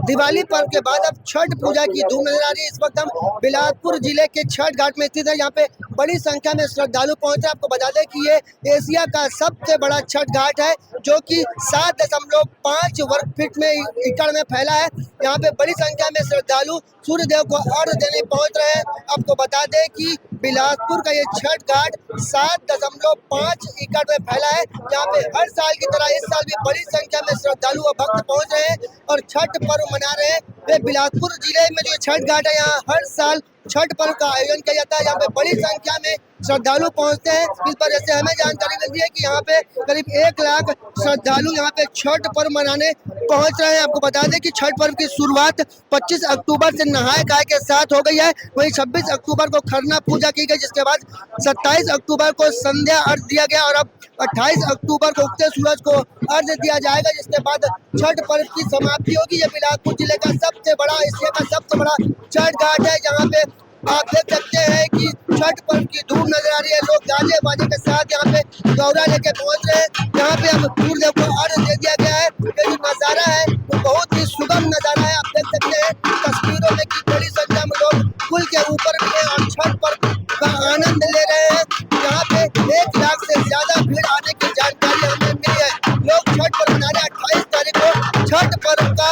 दिवाली पर्व के बाद अब छठ पूजा की धूम नजर आ रही है। इस वक्त हम बिलासपुर जिले के छठ घाट में स्थित है, यहाँ पे बड़ी संख्या में श्रद्धालु पहुंच रहे हैं। आपको बता दें कि ये एशिया का सबसे बड़ा छठ घाट है, जो कि 7.5 वर्ग फीट में एकड़ में फैला है। यहाँ पे बड़ी संख्या में श्रद्धालु सूर्य देव को अर्घ्य देने पहुंच रहे हैं। आपको बता दें कि बिलासपुर का ये छठ घाट 7.5 एकड़ में फैला है, जहाँ पे हर साल की तरह इस साल भी बड़ी संख्या में श्रद्धालु व भक्त पहुंच रहे हैं और छठ पर्व मना रहे हैं। वे बिलासपुर जिले में जो छठ घाट है, यहाँ हर साल छठ पर्व का आयोजन किया जाता है। यहाँ पे बड़ी संख्या में श्रद्धालु पहुंचते हैं। इस पर जैसे हमें जानकारी मिलती है कि यहाँ पे करीब 1 लाख श्रद्धालु यहाँ पे छठ पर्व मनाने पहुंच रहे हैं। आपको बता दें कि छठ पर्व की शुरुआत 25 अक्टूबर से नहाय खाए के साथ हो गई है। वहीं 26 अक्टूबर को खरना पूजा की गई, जिसके बाद 27 अक्टूबर को संध्या अर्घ दिया गया और अब 28 अक्टूबर को उगते सूरज को अर्घ दिया जाएगा, जिसके बाद छठ पर्व की समाप्ति होगी। ये बिलासपुर जिले का सबसे बड़ा, एशिया का सबसे बड़ा छठ घाट है, जहाँ पे आप देख सकते हैं कि छठ पर्व की धूम नजर आ रही है। लोग गाजे बाजे के साथ यहाँ पे दौरा लेके पहुंच रहे हैं। यहाँ पे अब सूर्य देव को अर्घ दे दिया गया है। ये जो नजारा है वो बहुत ही सुगम नजारा है। आप देख सकते हैं तस्वीरों में कि बड़ी संख्या में लोग पुल के ऊपर भी हैं और छठ पर्व का आनंद ले रहे हैं। यहाँ पे 1 लाख से ज्यादा भीड़ आने की जानकारी हमें मिली है। लोग छठ पर्व मना रहे हैं। 28 तारीख को छठ पर्व का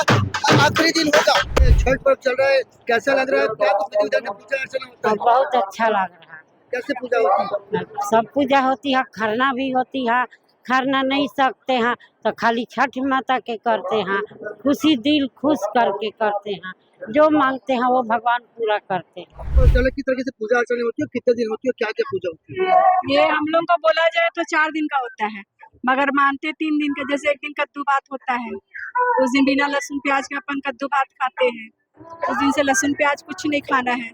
आखिरी दिन होगा। छठ पर्व चल रहा है, कैसा लग रहा है? क्या कुछ विधि विधान पूजा अर्चना होता है? बहुत अच्छा लग रहा है। कैसे पूजा होती है? सब पूजा होती है, खरना भी होती है। खरना नहीं सकते हैं तो खाली छठ माता के करते हैं। खुशी दिल खुश करके करते हैं, जो मांगते हैं वो भगवान पूरा करते हैं। तो चलो किस तरह से पूजा अर्चना होती है, कितने दिन होती है, क्या क्या पूजा होती है? ये हम लोग को बोला जाए तो 4 दिन का होता है, मगर मानते 3 दिन का। जैसे एक दिन कद्दू भात होता है, उस दिन बिना लहसुन प्याज का अपन कद्दू भात खाते हैं। उस दिन से लहसुन प्याज कुछ नहीं खाना है।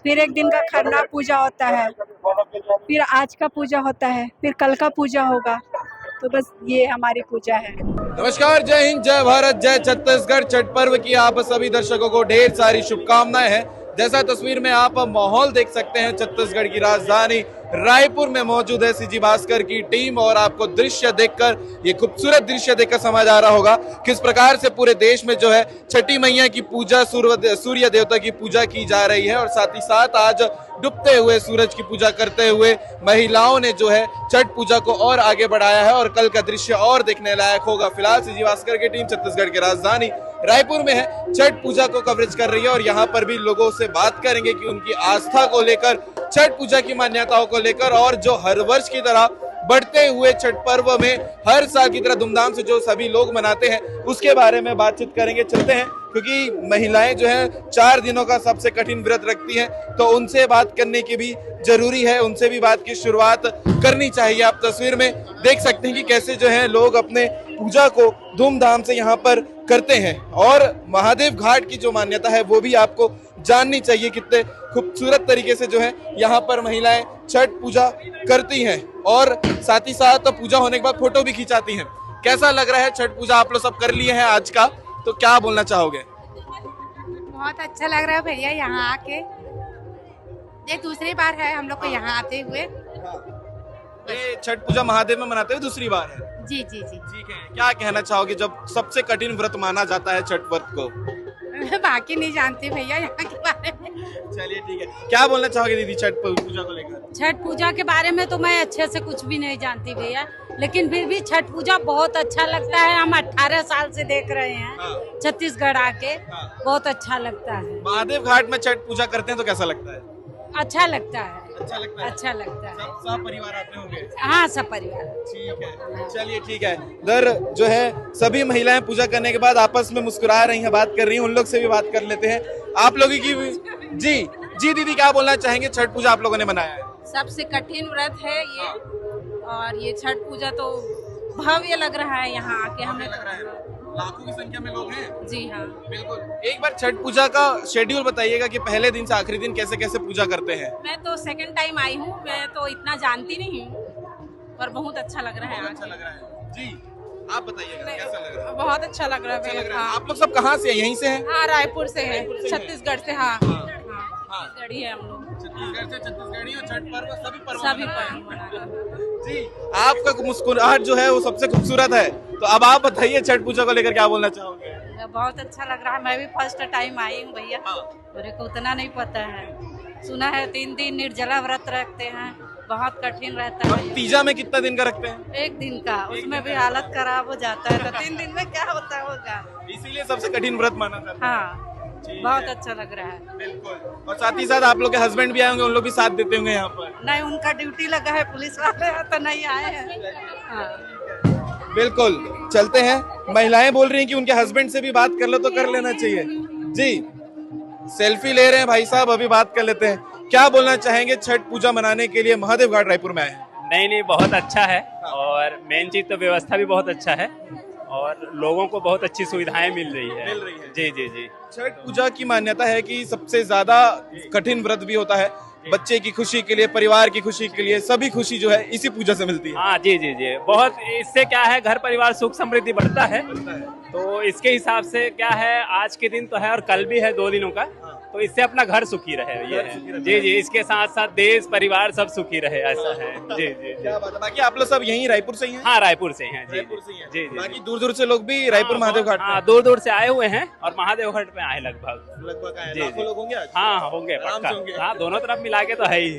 फिर एक दिन का खरना पूजा होता है, फिर आज का पूजा होता है, फिर कल का पूजा होगा। तो बस ये हमारी पूजा है। नमस्कार, जय हिंद, जय भारत, जय छत्तीसगढ़। छठ पर्व की आप सभी दर्शकों को ढेर सारी शुभकामनाएं हैं। जैसा तस्वीर में आप माहौल देख सकते हैं, छत्तीसगढ़ की राजधानी रायपुर में मौजूद है सीजी भास्कर की टीम और आपको दृश्य देखकर, ये खूबसूरत दृश्य देखकर समझ आ रहा होगा किस प्रकार से पूरे देश में जो है छठी मैया की पूजा, सूर्य देवता की पूजा की जा रही है। और साथ ही साथ आज डूबते हुए सूरज की पूजा करते हुए महिलाओं ने जो है छठ पूजा को और आगे बढ़ाया है और कल का दृश्य और देखने लायक होगा। फिलहाल सीजी भास्कर की टीम छत्तीसगढ़ की राजधानी रायपुर में है, छठ पूजा को कवरेज कर रही है और यहाँ पर भी लोगों से बात करेंगे कि उनकी आस्था को लेकर, छठ पूजा की मान्यताओं को लेकर और जो हर वर्ष की तरह बढ़ते हुए छठ पर्व में हर साल की तरह धूमधाम से जो सभी लोग मनाते हैं उसके बारे में बातचीत करेंगे। चलते हैं, क्योंकि महिलाएं जो हैं 4 दिनों का सबसे कठिन व्रत रखती हैं, तो उनसे बात करने की भी जरूरी है, उनसे भी बात की शुरुआत करनी चाहिए। आप तस्वीर में देख सकते हैं कि कैसे जो है लोग अपने पूजा को धूमधाम से यहाँ पर करते हैं और महादेव घाट की जो मान्यता है वो भी आपको जाननी चाहिए। कितने खूबसूरत तरीके से जो है यहाँ पर महिलाएं छठ पूजा करती हैं और साथ ही साथ पूजा होने के बाद फोटो भी खिंचाती हैं। कैसा लग रहा है छठ पूजा? आप लोग सब कर लिए हैं आज का, तो क्या बोलना चाहोगे? बहुत अच्छा लग रहा है भैया यहाँ आके। ये दूसरी बार है हम लोग को यहाँ आते हुए। ये छठ पूजा महादेव में मनाते हुए दूसरी बार है। जी जी जी। ठीक है, क्या कहना चाहोगे जब सबसे कठिन व्रत माना जाता है छठ व्रत को? बाकी नहीं जानती भैया यहाँ के बारे में। चलिए ठीक है, क्या बोलना चाहोगे दीदी छठ पूजा को लेकर? छठ पूजा के बारे में तो मैं अच्छे से कुछ भी नहीं जानती भैया, लेकिन फिर भी छठ पूजा बहुत अच्छा लगता है। हम 18 साल से देख रहे हैं। हाँ। छत्तीसगढ़ आके बहुत अच्छा लगता है। महादेव घाट में छठ पूजा करते हैं तो कैसा लगता है? अच्छा लगता है। अच्छा लगता है। अच्छा लगता है। सब परिवार आते होंगे? हाँ, सब परिवार। ठीक है, चलिए ठीक है। इधर जो है सभी महिलाएं पूजा करने के बाद आपस में मुस्कुरा रही हैं, बात कर रही हैं, उन लोग से भी बात कर लेते हैं। आप लोगों की जी दीदी क्या बोलना चाहेंगे? छठ पूजा आप लोगों ने मनाया है, सबसे कठिन व्रत है ये, और ये छठ पूजा तो भव्य लग रहा है। यहाँ आके हमें लग रहा है लाखों की संख्या में लोग हैं। जी हाँ, बिल्कुल। एक बार छठ पूजा का शेड्यूल बताइएगा कि पहले दिन से आखिरी दिन कैसे कैसे पूजा करते हैं। मैं तो सेकंड टाइम आई हूँ, मैं तो इतना जानती नहीं हूँ, पर बहुत अच्छा लग रहा है। अच्छा लग रहा है जी, आप बताइएगा कैसा लग रहा है? बहुत अच्छा लग रहा अच्छा लग है। रहा है। आप लोग सब कहाँ से हैं? यहीं से हैं? हाँ, रायपुर से है, से छत्तीसगढ़ से। हाँ, छत्तीसगढ़ी है हम लोग। छत्तीसगढ़ से छत्तीसगढ़ी और छठ पर्व सभी पर्व मना रहे हैं। जी, आपका मुस्कुराहट जो है वो सबसे खूबसूरत है। तो अब आप बताइए छठ पूजा को लेकर क्या बोलना चाहोगे? बहुत अच्छा लग रहा है। मैं भी फर्स्ट टाइम आई हूँ भैया, मेरे को उतना नहीं पता है। सुना है 3 दिन निर्जला व्रत रखते हैं, बहुत कठिन रहता है। तीजा में कितना दिन का रखते हैं? 1 दिन का, उसमें भी हालत खराब हो जाता है, तो 3 दिन में क्या होता होगा। इसीलिए सबसे कठिन व्रत माना जाता है। हाँ, बहुत अच्छा लग रहा है। बिल्कुल। और साथ ही साथ आप लोग के हस्बैंड भी आए होंगे, उन लोग भी साथ देते होंगे यहाँ पर। नहीं, उनका ड्यूटी लगा है, पुलिस वाले हैं तो नहीं आए हैं। हाँ। बिल्कुल, चलते हैं। महिलाएं बोल रही हैं कि उनके हस्बैंड से भी बात कर लो तो कर लेना चाहिए। जी, सेल्फी ले रहे हैं भाई साहब, अभी बात कर लेते हैं। क्या बोलना चाहेंगे छठ पूजा मनाने के लिए महादेव घाट रायपुर में आए हैं? नहीं, बहुत अच्छा है और मेन चीज तो व्यवस्था भी बहुत अच्छा है और लोगों को बहुत अच्छी सुविधाएं मिल रही है। जी जी जी। छठ पूजा की मान्यता है कि सबसे ज्यादा कठिन व्रत भी होता है, बच्चे की खुशी के लिए, परिवार की खुशी के लिए, सभी खुशी जो है इसी पूजा से मिलती है। हाँ जी जी जी, बहुत इससे क्या है, घर परिवार सुख समृद्धि बढ़ता है। तो इसके हिसाब से क्या है, आज के दिन तो है और कल भी है, 2 दिनों का, तो इससे अपना घर सुखी रहे, ये है। जी जी, इसके साथ साथ देश परिवार सब सुखी रहे, ऐसा है। जी जी, क्या बात है। बाकी आप लोग सब यहीं रायपुर से ही हैं? हाँ, रायपुर से हैं। जी रायपुर से ही हैं। जी जी। बाकी दूर दूर से लोग भी रायपुर महादेव घाट हाँ, दूर दूर से आए हुए हैं और महादेव घाट पे आए लगभग आए। जी, लाखों लोग होंगे आज? हाँ होंगे आराम से होंगे। पक्का। हाँ, दोनों तरफ मिला के तो है ही।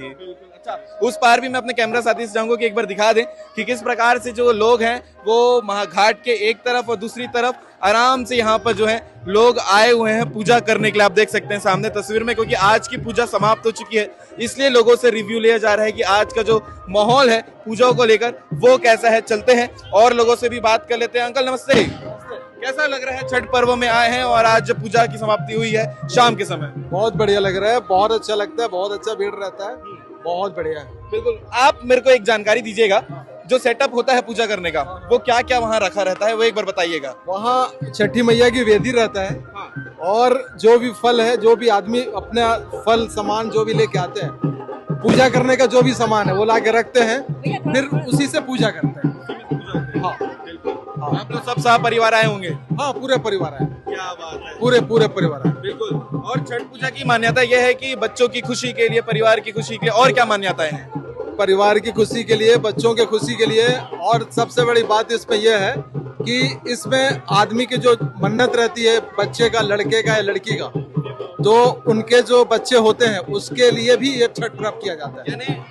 अच्छा, उस पार भी मैं अपने कैमरा साथी से चाहूंगा कि एक बार दिखा दें कि किस प्रकार से जो लोग हैं वो महाघाट के एक तरफ और दूसरी तरफ आराम से यहाँ पर जो है लोग आए हुए हैं पूजा करने के लिए। आप देख सकते हैं सामने तस्वीर में, क्योंकि आज की पूजा समाप्त हो चुकी है, इसलिए लोगों से रिव्यू लिया जा रहा है कि आज का जो माहौल है पूजा को लेकर वो कैसा है। चलते हैं और लोगों से भी बात कर लेते हैं। अंकल नमस्ते, कैसा लग रहा है? छठ पर्व में आए हैं और आज जब पूजा की समाप्ति हुई है शाम के समय। बहुत बढ़िया लग रहा है, बहुत अच्छा लगता है, बहुत अच्छा भीड़ रहता है, बहुत बढ़िया है। बिल्कुल। आप मेरे को एक जानकारी दीजिएगा, जो सेटअप होता है पूजा करने का वो क्या क्या वहाँ रखा रहता है, वो एक बार बताइएगा। वहाँ छठी मैया की वेदी रहता है और जो भी फल है, जो भी आदमी अपने फल सामान जो भी लेके आते हैं, पूजा करने का जो भी सामान है वो ला के रखते हैं, फिर उसी से पूजा करते हैं। हाँ, आप लोग सब साथ परिवार आए होंगे? हाँ, पूरे परिवार आए। क्या बात है। पूरे परिवार आए। बिल्कुल। और छठ पूजा की मान्यता यह है कि बच्चों की खुशी के लिए, परिवार की खुशी के लिए, और क्या मान्यताएं हैं? परिवार की खुशी के लिए, बच्चों के खुशी के लिए, और सबसे बड़ी बात इसमें यह है कि इसमें आदमी की जो मन्नत रहती है, बच्चे का, लड़के का या लड़की का, तो उनके जो बच्चे होते हैं उसके लिए भी ये छठ पर्व किया जाता है। यानी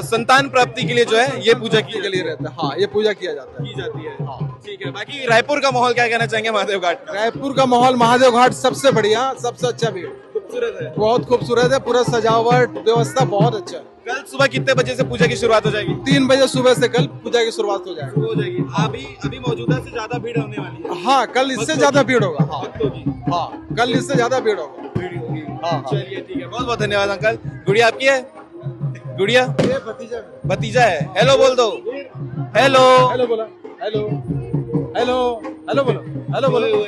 संतान प्राप्ति के लिए जो है ये पूजा के लिए रहता है। हाँ, ये पूजा किया जाता है, की जाती है। हाँ, ठीक है। बाकी रायपुर का माहौल क्या कहना चाहेंगे महादेव घाट का? रायपुर का माहौल महादेव घाट सबसे बढ़िया, सबसे अच्छा भी है, खूबसूरत है, बहुत खूबसूरत है, पूरा सजावट व्यवस्था बहुत अच्छा है। कल सुबह कितने बजे से पूजा की शुरुआत हो जाएगी? 3 बजे सुबह से कल पूजा की शुरुआत हो जाएगी। अभी मौजूदा से ज्यादा भीड़ होने वाली है। हाँ, कल इससे ज्यादा भीड़ होगा। हाँ, भक्तों की। हाँ, कल इससे ज्यादा भीड़ होगा। हाँ, चलिए ठीक है, बहुत बहुत धन्यवाद अंकल। गुड़िया आपकी है? गुड़िया भतीजा है। हेलो बोल दो। हेलो हेलो बोला, हेलो हेलो हेलो बोलो, हेलो बोलो।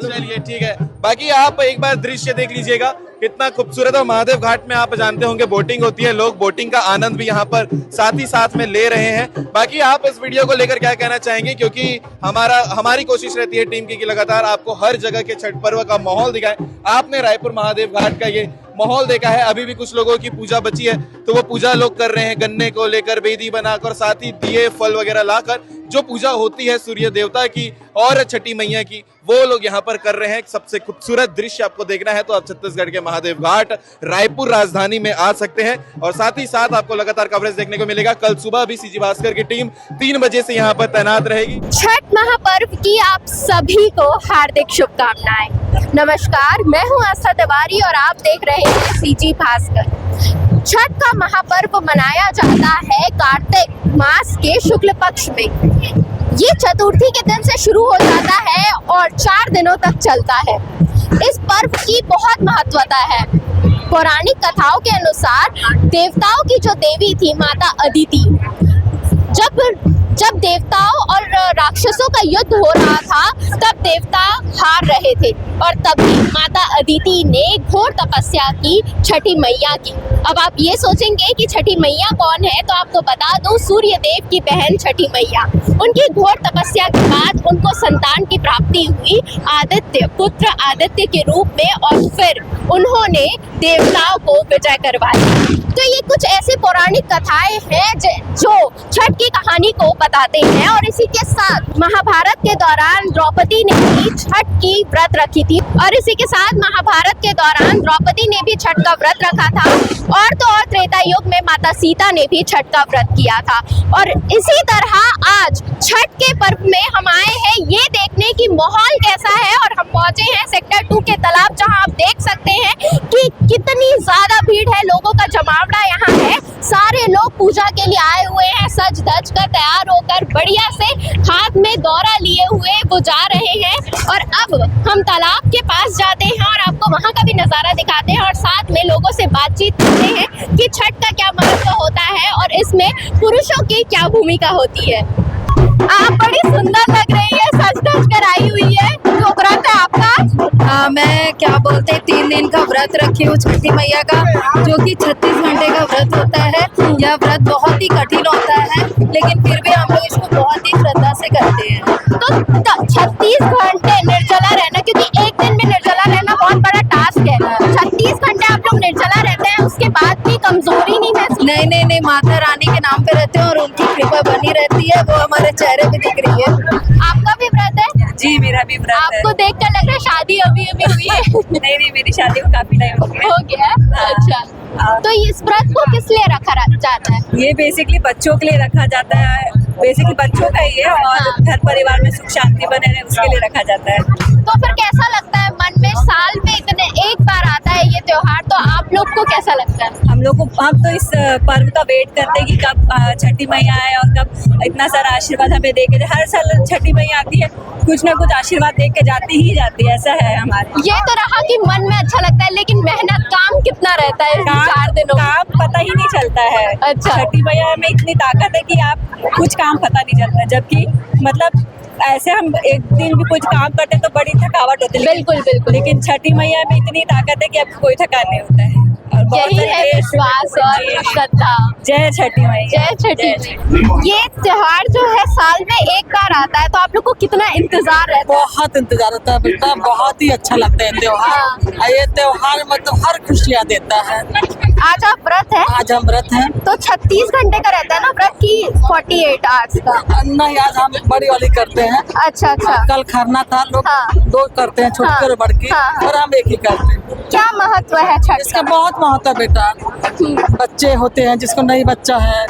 चलिए ठीक है। बाकी आप एक बार दृश्य देख लीजिएगा, कितना खूबसूरत है। महादेव घाट में आप जानते होंगे बोटिंग होती है, लोग बोटिंग का आनंद भी यहाँ पर साथ ही साथ में ले रहे हैं। बाकी आप इस वीडियो को लेकर क्या कहना चाहेंगे, क्योंकि हमारी कोशिश रहती है टीम की कि लगातार आपको हर जगह के छठ पर्व का माहौल दिखाएं। आपने रायपुर महादेव घाट का ये माहौल देखा है, अभी भी कुछ लोगों की पूजा बची है तो वो पूजा लोग कर रहे हैं, गन्ने को लेकर बेदी बनाकर, साथ ही दिए फल वगैरह लाकर जो पूजा होती है सूर्य देवता की और छठी मैया की, वो लोग यहाँ पर कर रहे हैं। सबसे खूबसूरत दृश्य आपको देखना है तो आप छत्तीसगढ़ के महादेव घाट रायपुर राजधानी में आ सकते हैं और साथ ही साथ आपको लगातार कवरेज देखने को मिलेगा। कल सुबह भी सीजी भास्कर की टीम 3 बजे से यहाँ पर तैनात रहेगी। छठ महापर्व की आप सभी को हार्दिक शुभकामनाएं। नमस्कार, मैं हूँ आस्था तिवारी और आप देख रहे हैं सीजी भास्कर। छठ का महापर्व मनाया जाता है कार्तिक मास के शुक्ल पक्ष में। ये चतुर्थी के दिन से शुरू हो जाता है और 4 दिनों तक चलता है। इस पर्व की बहुत महत्वता है। पौराणिक कथाओं के अनुसार देवताओं की जो देवी थी माता अदिति, जब देवताओं और राक्षसों का युद्ध हो रहा था तब देवता हार रहे थे और तभी माता अदिति ने घोर तपस्या की छठी मैया की। अब आप ये सोचेंगे कि छठी मैया कौन है, तो आपको बता दूं, सूर्य देव की बहन छठी मैया। उनकी घोर तपस्या के बाद उनको संतान की प्राप्ति हुई आदित्य, पुत्र आदित्य के रूप में, और फिर उन्होंने देवताओं को विजय करवाई। तो ये कुछ ऐसी पौराणिक कथाएं हैं जो छठ की कहानी को बताते हैं। और इसी के साथ महाभारत के दौरान द्रौपदी ने भी छठ की व्रत रखी थी, और इसी के साथ महाभारत के दौरान द्रौपदी ने भी छठ का व्रत रखा था, और तो और त्रेता युग में माता सीता ने भी छठ का व्रत किया था। और इसी तरह आज छठ के पर्व में हम आए हैं ये देखने की माहौल कैसा है, और हम पहुंचे हैं सेक्टर 2 के तालाब, जहां आप देख सकते हैं कि कितनी ज्यादा भीड़ है, लोगों का जमावड़ा यहाँ है। सारे लोग पूजा के लिए आए हुए हैं, सज धज कर तैयार होकर बढ़िया से हाथ में दौरा लिए हुए वो जा रहे हैं। और अब हम तालाब के पास जाते हैं और आपको वहाँ का भी नज़ारा दिखाते हैं, और साथ में लोगों से बातचीत करते हैं कि छठ का क्या महत्व होता है और इसमें पुरुषों की क्या भूमिका होती है। आप बड़ी सुंदर लग रही है, सज धज कर आई हुई है। तो व्रत है आपका? मैं क्या बोलते 3 दिन का व्रत रखी हूँ छठी मैया का, जो कि 36 घंटे का व्रत होता है। यह व्रत बहुत ही कठिन होता है, लेकिन फिर भी हम लोग इसको बहुत ही श्रद्धा से करते हैं। तो 36 घंटे निर्जला रहना, क्योंकि एक दिन में निर्जला रहना बहुत बड़ा टास्क है। 36 घंटे आप लोग निर्जला रहते हैं, उसके बाद भी कमजोरी नहीं महसूस? नहीं, माता रानी के नाम पे रहते हैं और उनकी कृपा बनी रहती है, वो हमारे चेहरे पे दिख रही है। आपका भी व्रत है? जी, मेरा भी व्रत है। आपको देखकर लग रहा है शादी अभी हुई है। नहीं, मेरी शादी को काफी टाइम हो गया। अच्छा, तो इस व्रत को किस लिए रखा जाता है? ये बेसिकली बच्चों के लिए रखा जाता है, बेसिकली बच्चों का ही है, और घर परिवार में सुख शांति बने रहे उसके लिए रखा जाता है। तो फिर कैसा लगता है मन में, साल में इतने एक बार आता है ये त्योहार, तो आप लोग को कैसा लगता है? हम तो इस पर्व का वेट करते हैं कि कब छठी मैया आए और कब इतना सारा आशीर्वाद हमें दे के। हर साल छठी मैया आती है, कुछ ना कुछ आशीर्वाद दे के जाती ही जाती है, ऐसा है हमारे। ये तो रहा कि मन में अच्छा लगता है, लेकिन मेहनत काम कितना रहता है 4 दिनों? काम पता ही नहीं चलता है। अच्छा, छठी मैया में इतनी ताकत है कि आप कुछ काम पता नहीं चलता, जबकि मतलब ऐसे हम एक दिन भी कुछ काम करते तो बड़ी थकावट होती है। बिल्कुल। लेकिन छठी मैया में इतनी ताकत है कि आपको कोई थकान नहीं होता है। यही है विश्वास और श्रद्धा। जय छठी मैया। जय छठी। ये त्योहार जो है साल में एक बार आता है, तो आप लोग को कितना इंतजार रहता है? बहुत इंतजार होता है बेटा, बहुत ही अच्छा लगता है त्योहार। ये त्योहार मतलब हर खुशियाँ देता है। आज आप व्रत है? आज हम व्रत हैं। तो 36 घंटे का रहता है ना व्रत की 48 आवर्स का? नहीं, आज हम बड़ी वाली करते हैं। अच्छा। कल खरना था, लोग 2 करते हैं, छोटी और बड़ की, और हम एक ही करते हैं। क्या महत्व है छठ इसका? बहुत महत्व बेटा। बच्चे होते हैं जिसको नहीं बच्चा है,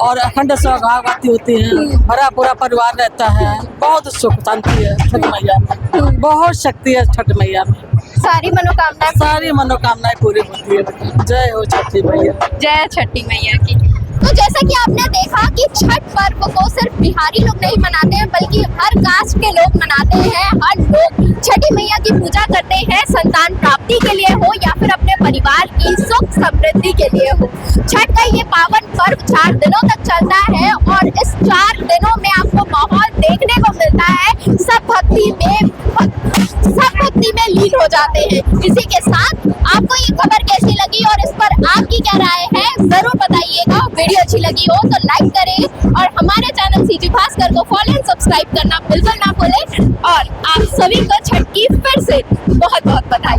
और अखंड सौभाग्यवती होती है, भरा पूरा परिवार रहता है, बहुत सुख शांति है छठ मैया में, बहुत शक्ति है छठ मैया में। सारी मनोकामनाएं पूरी होती है। जय हो छठी मैया। जय छठी मैया की। तो जैसा कि आपने देखा कि छठ पर्व को सिर्फ बिहारी लोग नहीं मनाते हैं, बल्कि हर कास्ट के लोग मनाते हैं। हर लोग छठी मैया की पूजा करते हैं, संतान प्राप्ति के लिए हो या फिर अपने परिवार की सुख समृद्धि के लिए हो। छठ का ये पावन पर्व 4 दिनों तक चलता है, और इस 4 दिनों में आपको माहौल देखने को मिलता है। सब भक्ति में लीन हो जाते हैं। इसी के साथ आपको ये खबर कैसी लगी और इस पर आपकी क्या राय है जरूर बताइएगा। वीडियो अच्छी लगी हो तो लाइक करें, और हमारे चैनल सीजी भास्कर को फॉलो एंड सब्सक्राइब करना बिल्कुल ना भूलें। और आप सभी को छठ की फिर से बहुत बहुत बधाई।